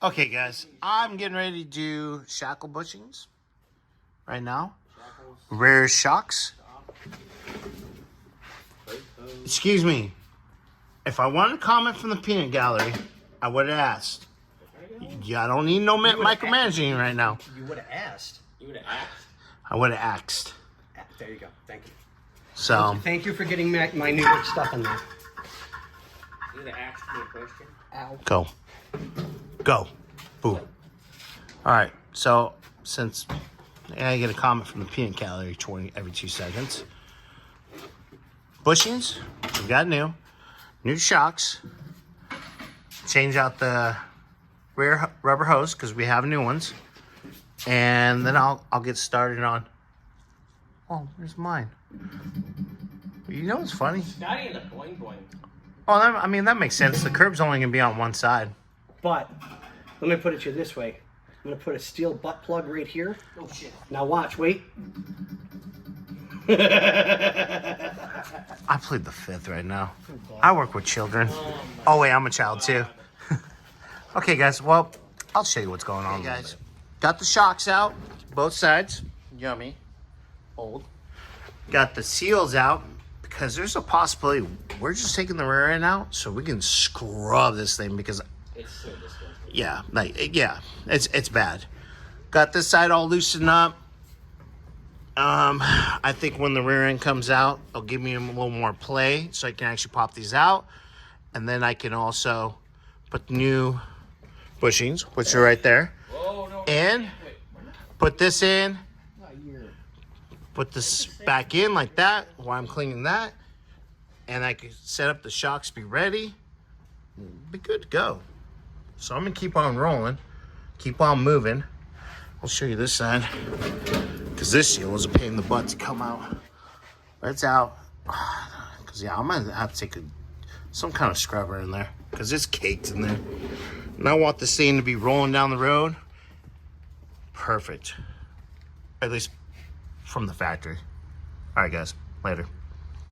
Okay, guys, I'm getting ready to do shackle bushings right now. Rear shocks. Excuse me. If I wanted a comment from the peanut gallery, I would have asked. Yeah, I don't need no micromanaging right now. You would have asked. You would have asked. I would have asked. There you go. Thank you. So. Thank you for getting my new stuff in there. You would have asked me a question. Ow. Go. Go. Boo. All right. So since I get a comment from the peanut gallery every 2 seconds. Bushings. We got new shocks. Change out the rear rubber hose because we have new ones, and then I'll get started on. Oh, there's mine. You know what's funny? Scotty and the boing boing. Oh, I mean that makes sense. The curb's only gonna be on one side. But let me put it to you this way. I'm gonna put a steel butt plug right here. Oh shit! Now watch. Wait. I plead the fifth right now. I work with children. Oh wait, I'm a child too. Okay, guys. Well, I'll show you what's going on, guys. Got the shocks out, both sides. Yummy. Old. Got the seals out because there's a possibility we're just taking the rear end out so we can scrub this thing because It's so disgusting. yeah, it's bad. Got this side all loosened up. I think when the rear end comes out, it'll give me a little more play so I can actually pop these out. And then I can also put the new bushings, which are right there. Whoa, no, and put this in, put this back in like that while I'm cleaning that. And I can set up the shocks, be ready, be good to go. So I'm gonna keep on rolling, keep on moving. I'll show you this side. Because this seal was a pain in the butt to come out. But it's out. Because, yeah, I'm going to have to take some kind of scrubber in there. Because it's caked in there. And I want this thing to be rolling down the road. Perfect. At least from the factory. All right, guys. Later.